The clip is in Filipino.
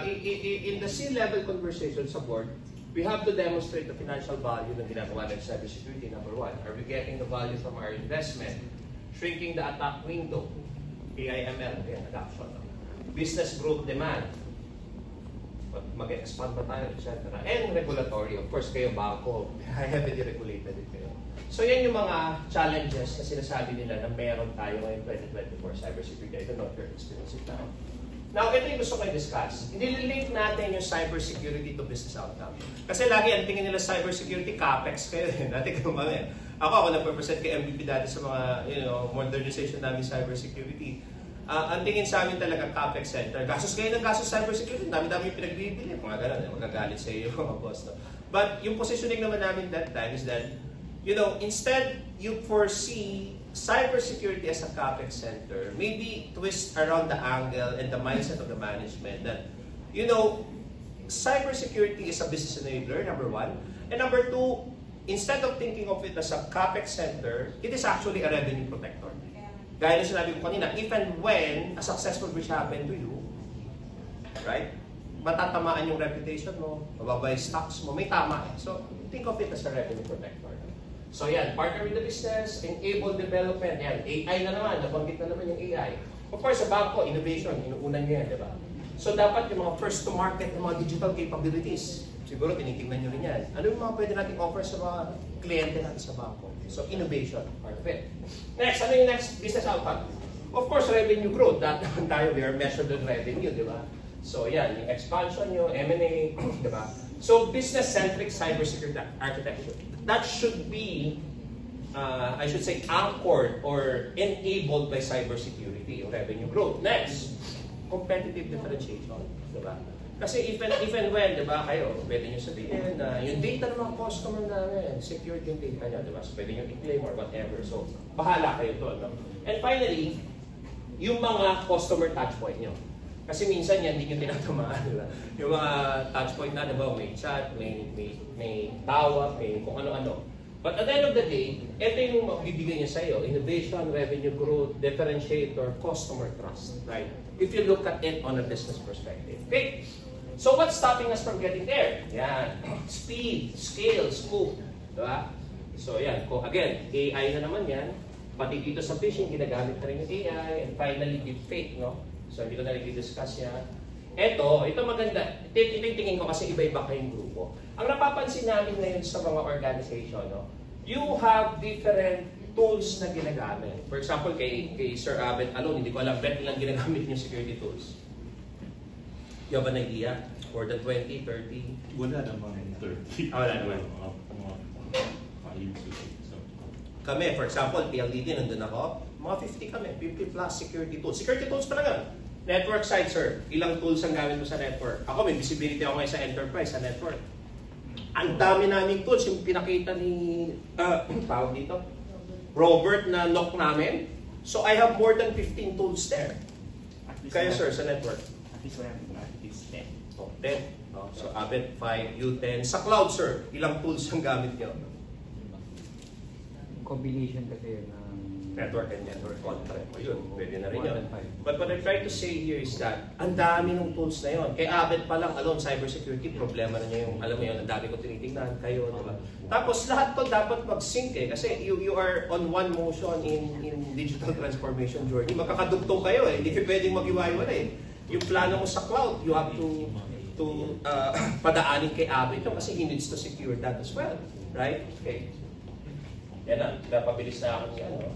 In the C-level conversation sa board, we have to demonstrate the financial value ng ginagawa ng cybersecurity, number one. Are we getting the value from our investment? Shrinking the attack window, AIML, again, adoption. Business growth demand, mag-expand ba tayo, etc. And regulatory, of course, kayo bangko, heavily regulated din kayo. So yan yung mga challenges na sinasabi nila na meron tayo ngayong 2024 cybersecurity. I don't know if you're experiencing now. Now, ito yung gusto ko i-discuss. Nililink natin yung cybersecurity to business outcome. Kasi lagi ang tingin nila cybersecurity, CAPEX kayo. Dati ka naman Ako nagpe-present kay MVP dati sa mga modernization namin cybersecurity. Ang tingin sa amin talaga CAPEX center. Gastos kayo ng gastos cybersecurity. Dami-dami pinagbibili. Mga ganun, magagalit sa iyo mga boss. No? But yung positioning naman namin that time is that, instead you foresee cybersecurity as a CAPEX center, maybe twist around the angle and the mindset of the management that, cybersecurity is a business enabler, number one. And number two, instead of thinking of it as a CAPEX center, it is actually a revenue protector. Gaya na sinabi ko kanina, if and when a successful breach happen to you, right, matatamaan yung reputation mo, mababa yung stocks mo, may tama eh. So, think of it as a revenue protector. So yan, partner with the business, enable development, yan, AI na naman, nabanggit na naman yung AI. Of course, sa bangko, innovation, inuunan niya yan, di ba? So dapat yung mga first to market, yung mga digital capabilities, siguro tinitingnan nyo rin yan. Ano yung mga pwede nating offer sa mga kliyente natin sa bangko? So innovation, part of it. Next, ano yung next business outcome? Of course, revenue growth. That naman tayo, we are measured on revenue, di ba? So yan, yung expansion nyo, M&A, di ba? So business-centric cybersecurity architecture. That should be, I should say, anchored or enabled by cybersecurity, yung revenue growth. Next, competitive differentiation, di ba? Kasi even when, di ba, kayo, pwede nyo sabihin na yung data ng mga customer namin, secured yung data nyo, di ba? So pwede nyo i-claim or whatever. So, bahala kayo doon, no? And finally, yung mga customer touchpoint nyo. Kasi minsan yan, hindi nyo tinatamaan, di ba? Yung mga touchpoint na, di ba, may chat, may tawag, may kung ano-ano. But at the end of the day, ito yung magbibigay niya sa'yo, innovation, revenue growth, differentiator, customer trust, right? If you look at it on a business perspective. Okay, so what's stopping us from getting there? Yan, speed, scale, scope, di ba? So yan, again, AI na naman yan. Pati dito sa phishing, ginagamit na rin yung AI. And finally, deepfake, no? So, hindi ko na i-discuss yan. Ito maganda. Ito yung tingin ko kasi iba-iba kayong grupo. Ang napapansin namin ngayon sa mga organization, no, you have different tools na ginagamit. For example, kay Sir Abet alone, hindi ko alam, bet nilang ginagamit yung security tools. You have an idea? More than 20, 30? Wala namang 30. Wala naman. Kami, for example, PLDT, nandun ako, mga 50 kami, 50 plus security tools. Security tools pa lang. Network side, sir. Ilang tools ang gamit mo sa network? Ako, may visibility ako ngayon sa enterprise, sa network. Ang dami naming tools, yung pinakita ni, tawag dito, Robert na knock namin. So, I have more than 15 tools there. Kaya, sir, sa network? At least at least 10. Oh, 10. Oh, so, Abet 5, you 10. Sa cloud, sir, ilang tools ang gamit nyo? Combination kasi ng network and network contract. Yun, pwede na rin yun. But what I'm trying to say here is that ang dami ng tools na yun. Kay Abet pa lang, alone, cybersecurity, problema na niya yung, alam mo yun, ang dami ko tinitingnan, kayo, diba? Tapos lahat to dapat mag-sync eh. Kasi you are on one motion in digital transformation journey. Magkakadugtong kayo eh. Hindi kayo pwedeng mag-iwa-iwala eh. Yung plano mo sa cloud, you have to padaanin kay Abet yun kasi he needs to secure that as well. Right? Okay. Yan na, napabilis na ako niya. No?